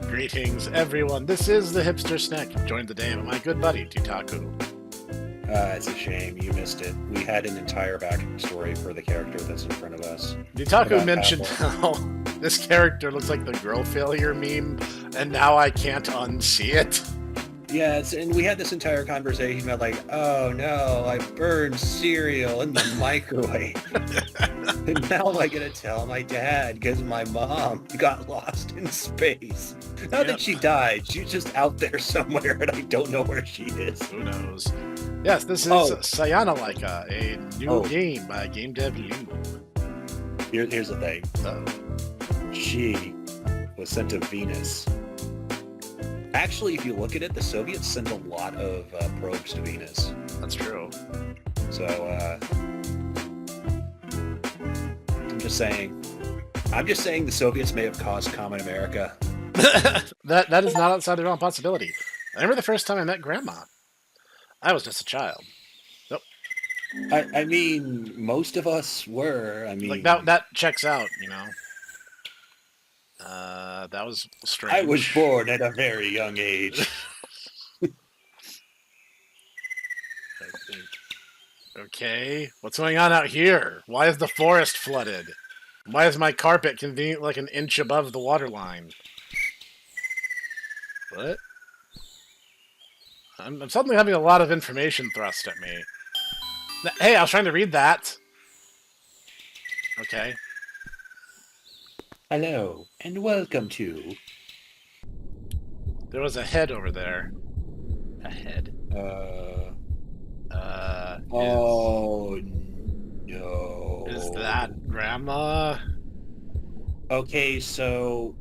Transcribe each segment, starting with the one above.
Greetings, everyone. This is the Hipster Snek, joined today by my good buddy, Tutaku. It's a shame you missed it. We had an entire backstory for the character that's in front of us. Tutaku mentioned how this character looks like the girl failure meme, and now I can't unsee it. Yeah, and we had this entire conversation about like, oh no, I burned cereal in the microwave. And now I gotta tell my dad because my mom got lost in space. Not that she died, she's just out there somewhere and I don't know where she is. Who knows? Yes, this is SAYONALAIKA, a new game by Game Dev Lu. Here's the thing. She was sent to Venus. Actually, if you look at it, the Soviets sent a lot of probes to Venus. That's true. So, I'm just saying the Soviets may have caused common America. that is not outside the realm of possibility. I remember the first time I met Grandma. I was just a child. Nope. I mean, most of us were. I mean, like that checks out, you know. That was strange. I was born at a very young age. Okay, what's going on out here? Why is the forest flooded? Why is my carpet convenient like an inch above the waterline? What? I'm suddenly having a lot of information thrust at me. Hey, I was trying to read that. Okay. Hello, and welcome to... There was a head over there. A head. Oh, no. Is that Grandma? Okay, so...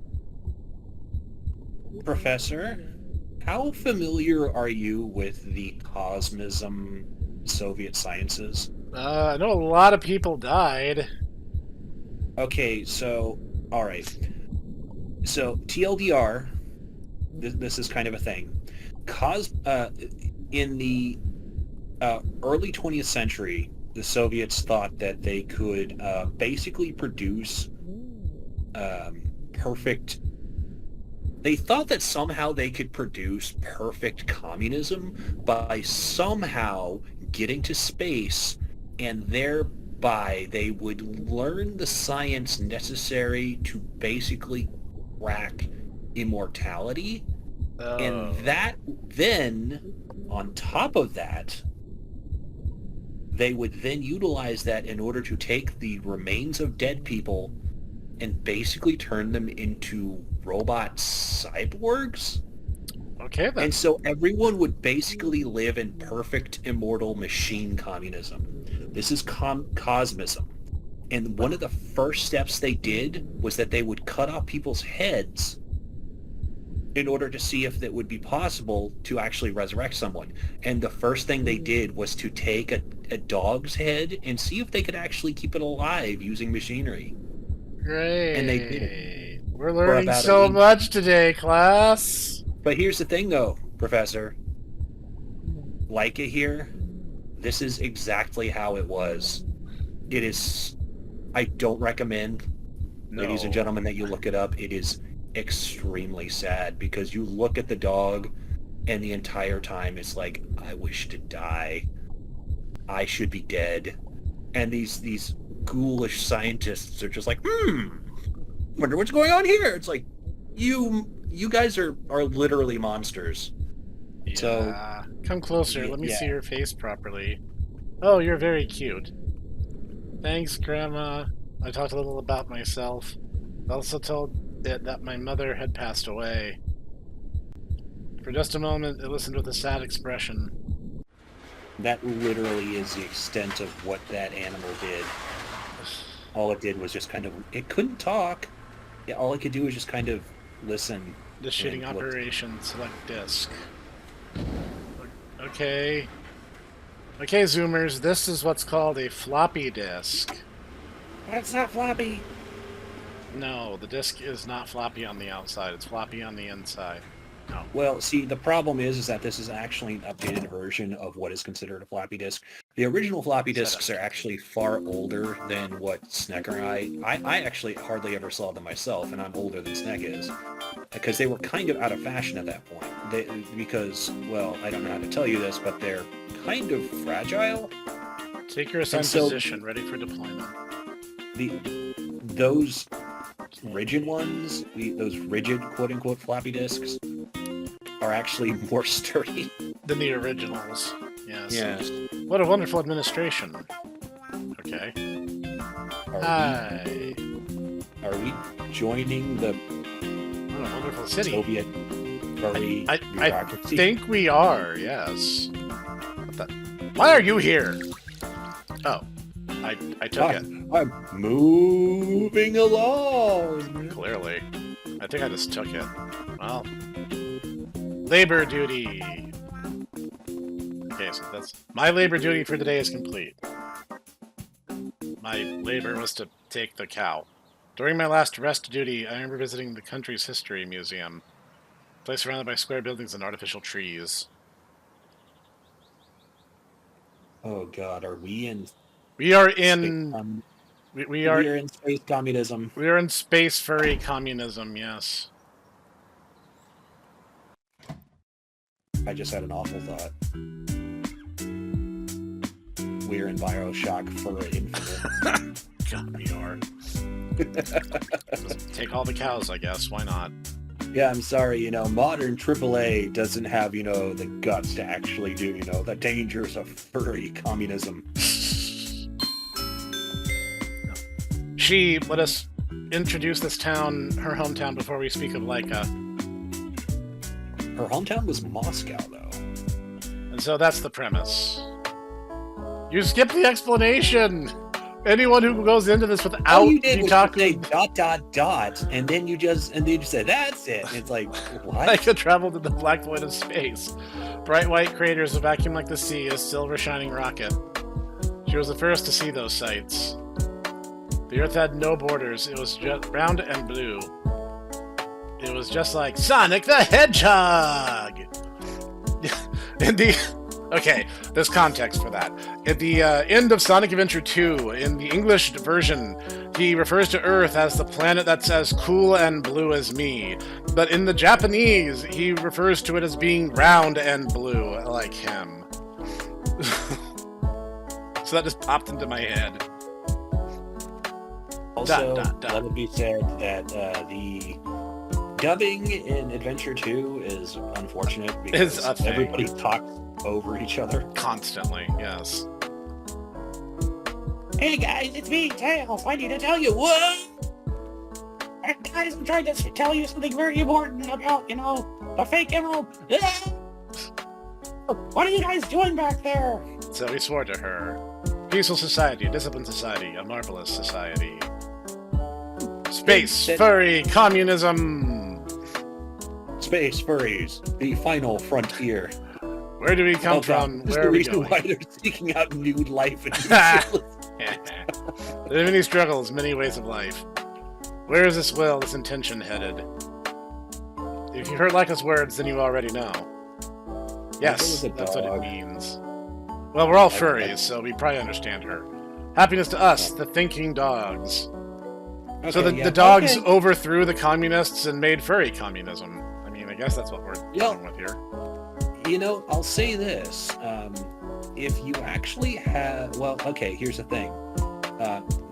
Professor, how familiar are you with the cosmism Soviet sciences? I know a lot of people died. Okay, so... Alright. So, TLDR, this is kind of a thing. In the early 20th century, the Soviets thought that they could basically produce perfect... They thought that somehow they could produce perfect communism by somehow getting to space, and thereby they would learn the science necessary to basically crack immortality. And that then, on top of that, they would then utilize that in order to take the remains of dead people and basically turn them into robot cyborgs. Okay, then. And so everyone would basically live in perfect immortal machine communism. This is cosmism. And one of the first steps they did was that they would cut off people's heads in order to see if it would be possible to actually resurrect someone. And the first thing they did was to take a dog's head and see if they could actually keep it alive using machinery. Great. And they did it. We're learning so much today, class. But here's the thing, though, Professor. Laika here, this is exactly how it was. It is... I don't recommend, ladies and gentlemen, that you look it up. It is extremely sad because you look at the dog and the entire time it's like, I wish to die. I should be dead. And these ghoulish scientists are just like, wonder what's going on here. It's like, you guys are literally monsters. Yeah. So come closer. Let me see your face properly. Oh, you're very cute. Thanks, Grandma. I talked a little about myself. I also told it that my mother had passed away. For just a moment, it listened with a sad expression. That literally is the extent of what that animal did. All it did was just kind of... It couldn't talk. All it could do was just kind of listen. Initiating operation. Select disk. Okay. Okay, Zoomers, this is what's called a floppy disk. That's not floppy. No, the disk is not floppy on the outside. It's floppy on the inside. No. Well, see, the problem is that this is actually an updated version of what is considered a floppy disk. The original floppy disks are actually far older than what Snek or I actually hardly ever saw them myself, and I'm older than Snek is, because they were kind of out of fashion at that point. Because, well, I don't know how to tell you this, but they're kind of fragile. Take your assigned position, ready for deployment. Those rigid ones, those rigid quote-unquote floppy disks, are actually more sturdy than the originals. Yes. Yes. What a wonderful administration. Okay. Hi. Are we joining the what a wonderful city. Soviet furry I think we are, yes. Why are you here? Oh. I took it. I'm moving along. Clearly. I think I just took it. Well. Labor duty. Okay, so that's... My labor duty for today is complete. My labor was to take the cow. During my last rest duty, I remember visiting the country's history museum. A place surrounded by square buildings and artificial trees. Oh god, are we in... We are in... We are in space communism. We are in space furry communism, yes. I just had an awful thought. We're in Bioshock for infinite. God, we are. Just take all the cows, I guess. Why not? Yeah, I'm sorry, you know, modern AAA doesn't have, you know, the guts to actually do, you know, the dangers of furry communism. She let us introduce this town, her hometown, before we speak of Laika. Her hometown was Moscow, though. And so that's the premise. You skip the explanation! Anyone who goes into this without all you did was talking... say ... and then you just said, that's it. And it's like, what? Laika traveled to the black void of space. Bright white craters, a vacuum like the sea, a silver shining rocket. She was the first to see those sights. The Earth had no borders. It was just round and blue. It was just like Sonic the Hedgehog! Okay, there's context for that. At the end of Sonic Adventure 2, in the English version, he refers to Earth as the planet that's as cool and blue as me. But in the Japanese, he refers to it as being round and blue, like him. So that just popped into my head. Also, let it be said that the dubbing in Adventure 2 is unfortunate because everybody talks over each other. Constantly, yes. Hey guys, it's me, Tails. I need to tell you what? Guys, I'm trying to tell you something very important about, you know, the fake emerald. What are you guys doing back there? So he swore to her. Peaceful society, a disciplined society, a marvelous society. Space, furry, communism! Space furries, the final frontier. Where do we come from? Where are we going? Why they're seeking out nude life and There are many struggles, many ways of life. Where is this will, this intention headed? If you heard Laika's words, then you already know. Yes, that's what it means. Well, we're all furries, so we probably understand her. Happiness to us, the thinking dogs. Okay, so the dogs overthrew the communists and made furry communism. I mean, I guess that's what we're dealing with here. You know, I'll say this. If you actually have... Well, okay, here's the thing.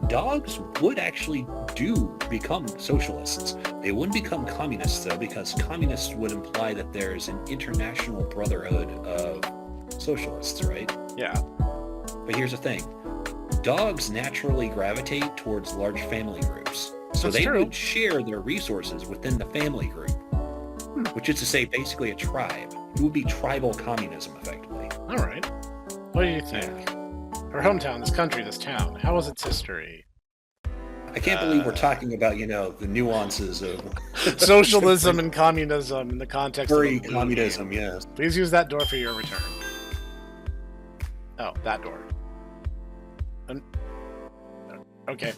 Dogs would actually do become socialists. They wouldn't become communists, though, because communists would imply that there's an international brotherhood of socialists, right? Yeah. But here's the thing. Dogs naturally gravitate towards large family groups. So they would share their resources within the family group. Which is to say, basically a tribe. It would be tribal communism, effectively. Alright. What do you think? Her hometown, this country, this town. How was its history? I can't believe we're talking about, you know, the nuances of... socialism and communism in the context of furry communism, yes. Please use that door for your return. Oh, that door. Okay.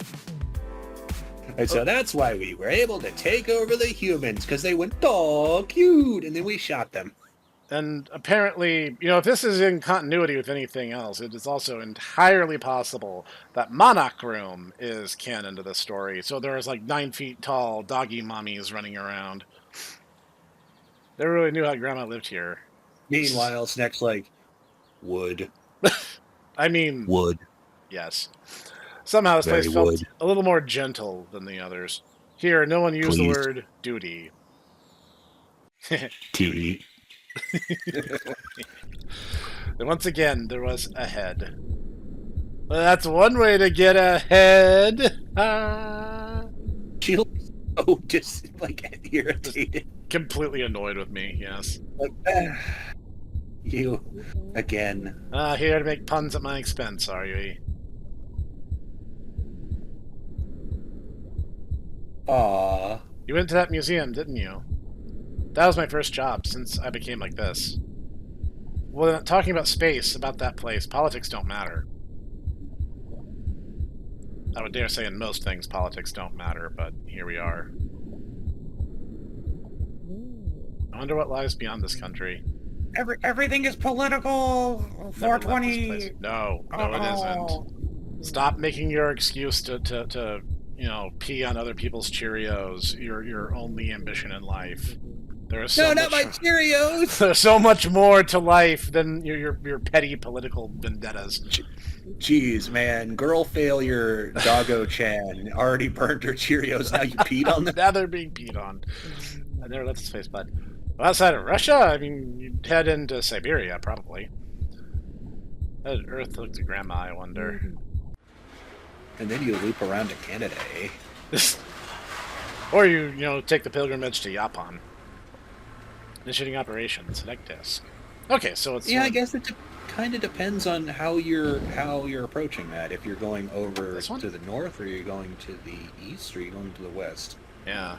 And so that's why we were able to take over the humans, because they went, oh, cute, and then we shot them. And apparently, if this is in continuity with anything else, it is also entirely possible that Monarch Room is canon to this story. So there's like 9 feet tall doggy mommies running around. They really knew how Grandma lived here. Meanwhile, Snek's like, wood. I mean, wood. Yes. Somehow this Very place felt wood. a little more gentle than the others. Here, no one used the Please. word duty. Duty. And once again, there was a head. Well, that's one way to get ahead. She looks so just like irritated. Completely annoyed with me, yes. Like, you again. Here to make puns at my expense, are you? Aww. You went to that museum, didn't you? That was my first job since I became like this. Well, talking about space, about that place, politics don't matter. I would dare say in most things politics don't matter, but here we are. I wonder what lies beyond this country. Everything is political. 420. No, it isn't. Stop making your excuse to pee on other people's Cheerios. Your only ambition in life. There is No, not my Cheerios. There's so much more to life than your petty political vendettas. Jeez, man, girl failure, Doggo Chan already burned her Cheerios. Now you peed on them. Now they're being peed on. I never left his face, bud. Well, outside of Russia, I mean, you'd head into Siberia, probably. How did Earth look to Grandma, I wonder? And then you loop around to Canada, eh? Or you take the pilgrimage to Japan. Initiating operations, select disk. Okay, so it's... Yeah, I guess it kind of depends on how you're approaching that. If you're going over to the north, or you're going to the east, or you're going to the west. Yeah.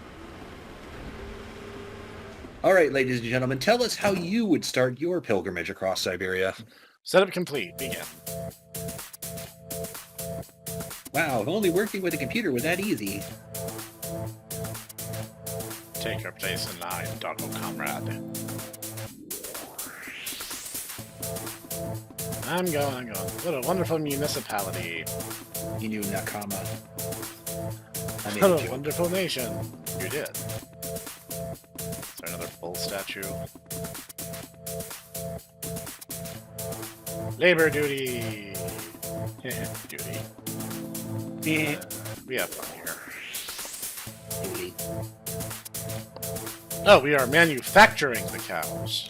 All right, ladies and gentlemen, tell us how you would start your pilgrimage across Siberia. Setup complete. Begin. Wow, if only working with a computer was that easy. Take your place in line, Doggo comrade. I'm going. What a wonderful municipality. Inu Nakama. What a wonderful nation. You did. Is there another bull statue? Labor duty. Duty. We have fun here. Duty. Oh, we are manufacturing the cows.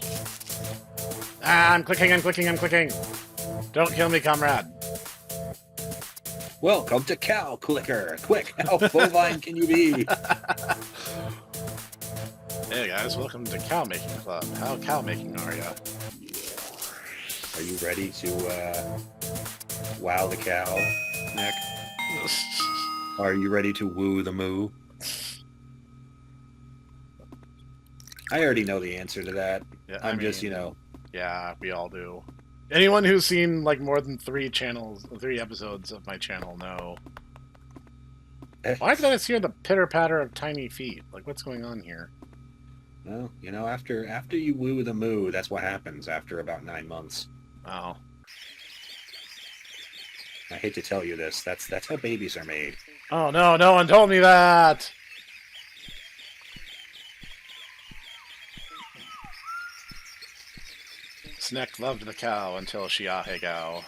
I'm clicking. Don't kill me, comrade. Welcome to Cow Clicker. Quick, how bovine can you be? Hey guys, welcome to Cow Making Club. How cow making are ya? Are you ready to wow the cow, Nick? Are you ready to woo the moo? I already know the answer to that. Yeah, I'm just, Yeah, we all do. Anyone who's seen like more than 3 episodes of my channel know. Why did I just hear the pitter-patter of tiny feet? Like, what's going on here? Well, after you woo the moo, that's what happens after about 9 months. Oh. I hate to tell you this. That's how babies are made. Oh no, no one told me that! Snek loved the cow until she ahegao.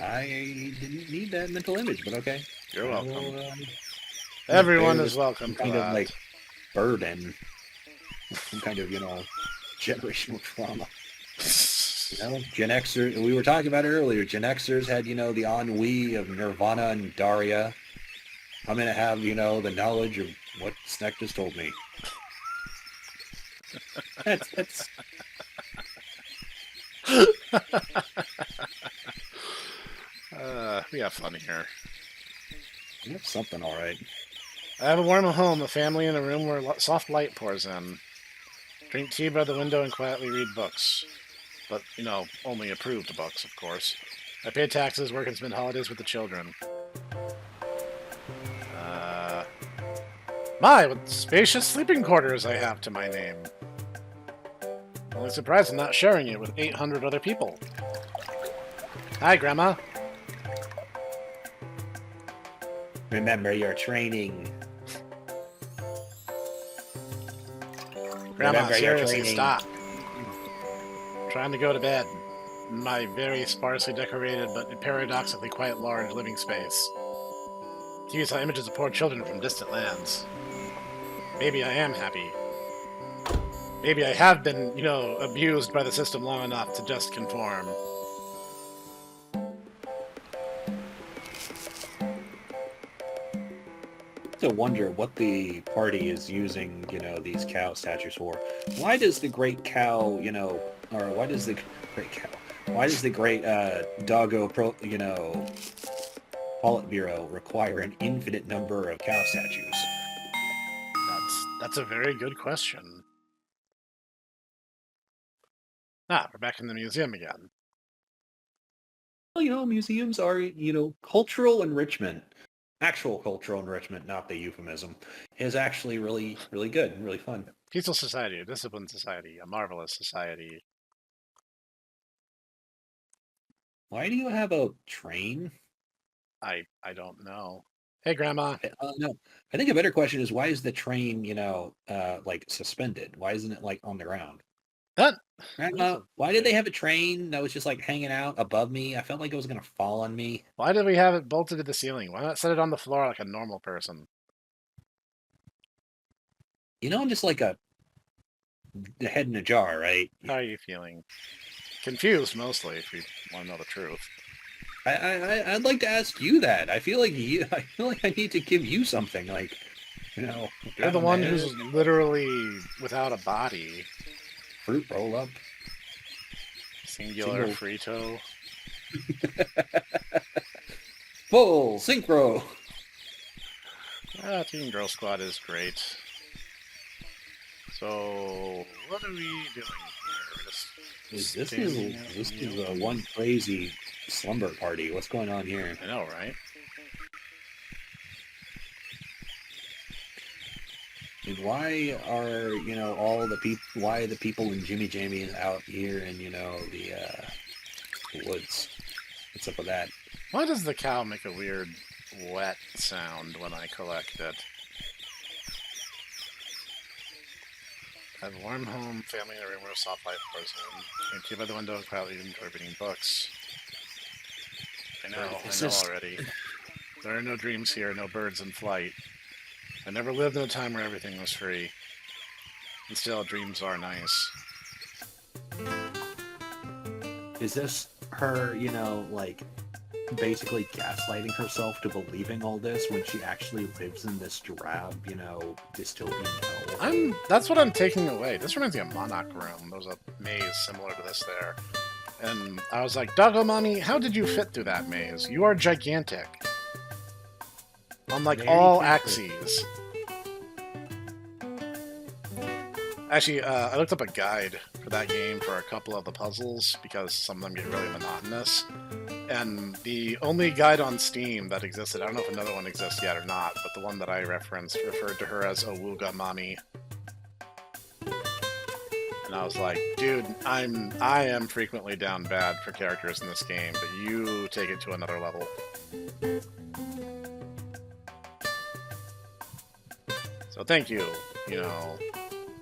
I didn't need that mental image, but okay. You're welcome. Everyone is welcome. Kind of like burden. Some kind of, generational trauma. Gen Xers, we were talking about it earlier, Gen Xers had, the ennui of Nirvana and Daria. I'm going to have, the knowledge of what Snek just told me. That's... We have fun here. We have something all right. I have a warm home, a family in a room where soft light pours in. Drink tea by the window and quietly read books. But, only approved books, of course. I pay taxes, work, and spend holidays with the children. My, what spacious sleeping quarters I have to my name. Only surprised I'm not sharing it with 800 other people. Hi, Grandma. Remember your training. Grandma, Remember your seriously, training. stop. Trying to go to bed. My very sparsely decorated but paradoxically quite large living space. TV saw images of poor children from distant lands. Maybe I am happy. Maybe I have been, abused by the system long enough to just conform. To wonder what the party is using, these cow statues for. Why does the great cow, or why does the great cow, why does the great Doggo Politburo require an infinite number of cow statues? That's a very good question. Ah, we're back in the museum again. Well, museums are, cultural enrichment. Actual cultural enrichment, not the euphemism, is actually really, really good and really fun. Peaceful society, a disciplined society, a marvelous society. Why do you have a train? I don't know. Hey, Grandma. No, I think a better question is why is the train, like suspended? Why isn't it like on the ground? Why did they have a train that was just like hanging out above me? I felt like it was gonna fall on me. Why did we have it bolted to the ceiling? Why not set it on the floor like a normal person? I'm just like the head in a jar, right? How are you feeling? Confused, mostly, if you want to know the truth. I'd like to ask you that. I feel like I need to give you something, like, You're the one who's literally without a body. Fruit roll up. Singular frito. Full synchro. Teen Girl Squad is great. So, what are we doing here? This is a one crazy slumber party. What's going on here? I know, right? And why are why are the people in Jimmy Jamie out here in the woods? What's up with that? Why does the cow make a weird wet sound when I collect it? I have a warm home, family in a room where a soft light pours in. I can keep by the window and quietly enjoy reading books. I know already. There are no dreams here, no birds in flight. I never lived in a time where everything was free. And still, dreams are nice. Is this her, like, basically gaslighting herself to believing all this when she actually lives in this drab, dystopian hell? That's what I'm taking away. This reminds me of Monarch Room. There was a maze similar to this there. And I was like, Doggo Mommy, how did you fit through that maze? You are gigantic. On like all axes. Actually, I looked up a guide for that game for a couple of the puzzles because some of them get really monotonous. And the only guide on Steam that existed, I don't know if another one exists yet or not, but the one that I referenced referred to her as Awuga Mommy. And I was like, dude, I am frequently down bad for characters in this game, but you take it to another level. So thank you,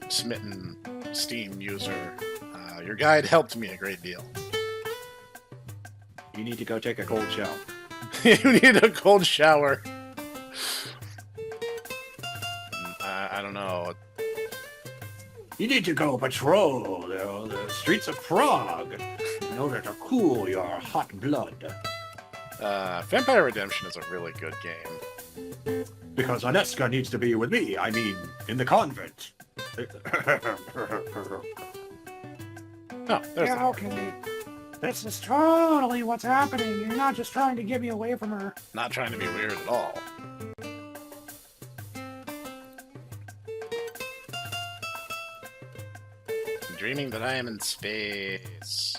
smitten Steam user. Your guide helped me a great deal. You need to go take a cold shower. You need a cold shower. I don't know. You need to go patrol the streets of Prague in order to cool your hot blood. Vampire Redemption is a really good game. Because Aneska needs to be with me, in the convent. Oh, there's Yeah, okay. This is totally what's happening. You're not just trying to get me away from her. Not trying to be weird at all. I'm dreaming that I am in space.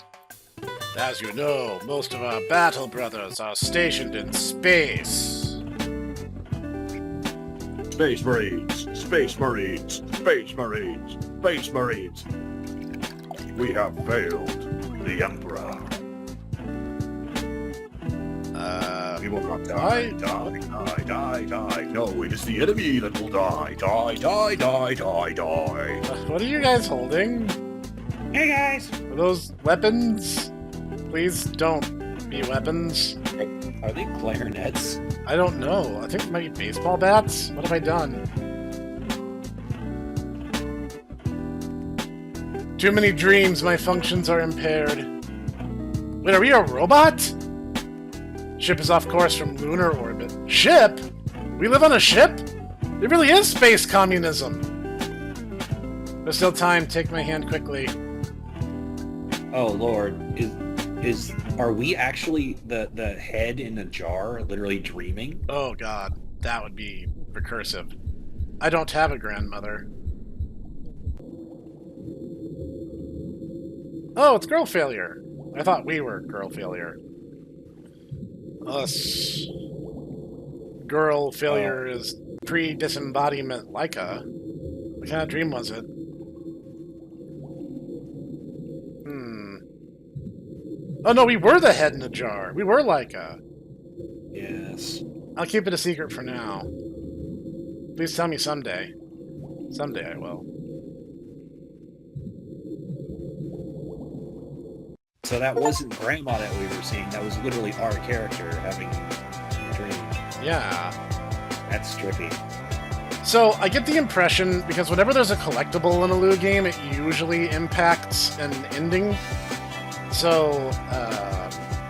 As you know, most of our battle brothers are stationed in space. Space Marines, Space Marines, Space Marines, Space Marines. We have failed the Emperor. We will not die. No, it is the enemy that will die. Die. What are you guys holding? Hey guys! Are those weapons? Please don't be weapons. Are they clarinets? I don't know. I think it might be baseball bats. What have I done? Too many dreams. My functions are impaired. Wait, are we a robot? Ship is off course from lunar orbit. Ship? We live on a ship? It really is space communism. There's still time. Take my hand quickly. Oh Lord, are we actually the head in a jar, literally dreaming? Oh god, that would be recursive. I don't have a grandmother. Oh, it's girl failure. I thought we were girl failure. Us. Girl failure is pre-disembodiment Laika. What kind of dream was it? Oh no, we were the head in the jar. We were Laika. Yes. I'll keep it a secret for now. Please tell me someday. Someday I will. So that wasn't Grandma that we were seeing. That was literally our character having a dream. Yeah. That's trippy. So I get the impression, because whenever there's a collectible in a Lou game, it usually impacts an ending. So,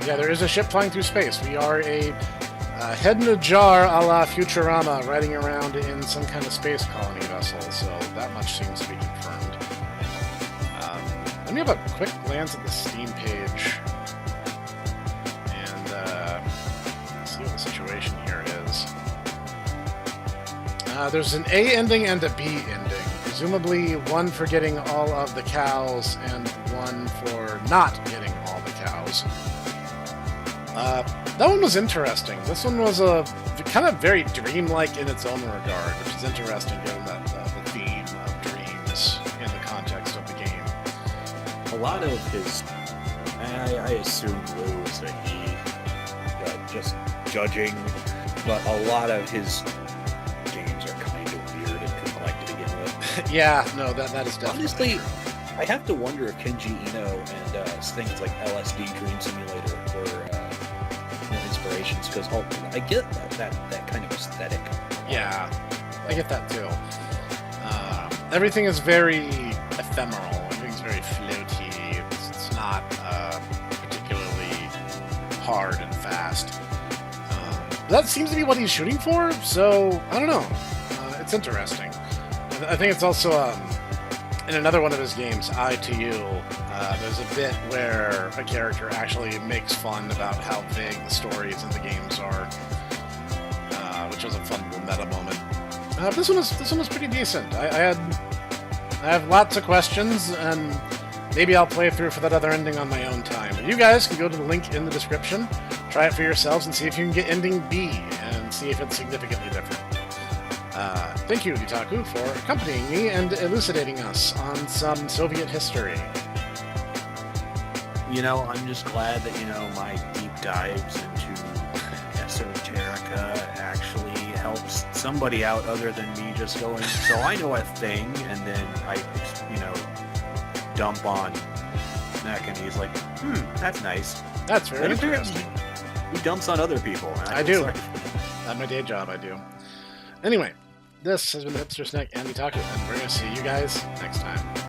yeah, there is a ship flying through space. We are a head in a jar a la Futurama riding around in some kind of space colony vessel, so that much seems to be confirmed. Let me have a quick glance at the Steam page and see what the situation here is. There's an A ending and a B ending. Presumably one for getting all of the cows and one for not getting all the cows. That one was interesting. This one was a kind of very dreamlike in its own regard, which is interesting given that the theme of dreams in the context of the game. A lot of his, I assume Lou is a he, just judging, but a lot of his games are kind of weird and dreamlike to begin with. Yeah, no, that is definitely Honestly, true. I have to wonder if Kenji Eno and things like LSD Dream Simulator were inspirations, because I get that kind of aesthetic. Yeah, I get that too. Everything is very ephemeral. Everything's very floaty. It's not particularly hard and fast. That seems to be what he's shooting for, so I don't know. It's interesting. I think it's also in another one of his games, I to You, there's a bit where a character actually makes fun about how vague the stories in the games are, which was a fun little meta moment. This one was pretty decent. I have lots of questions, and maybe I'll play through for that other ending on my own time. But you guys can go to the link in the description, try it for yourselves, and see if you can get ending B, and see if it's significantly different. Thank you, Itaku, for accompanying me and elucidating us on some Soviet history. You know, I'm just glad that, my deep dives into esoterica actually helps somebody out other than me just going, so I know a thing, and then I, dump on Snek, and he's like, that's nice. That's very interesting. He dumps on other people. And I do. At my day job, I do. Anyway, this has been the Hipster Snek and Itaku, and we're going to see you guys next time.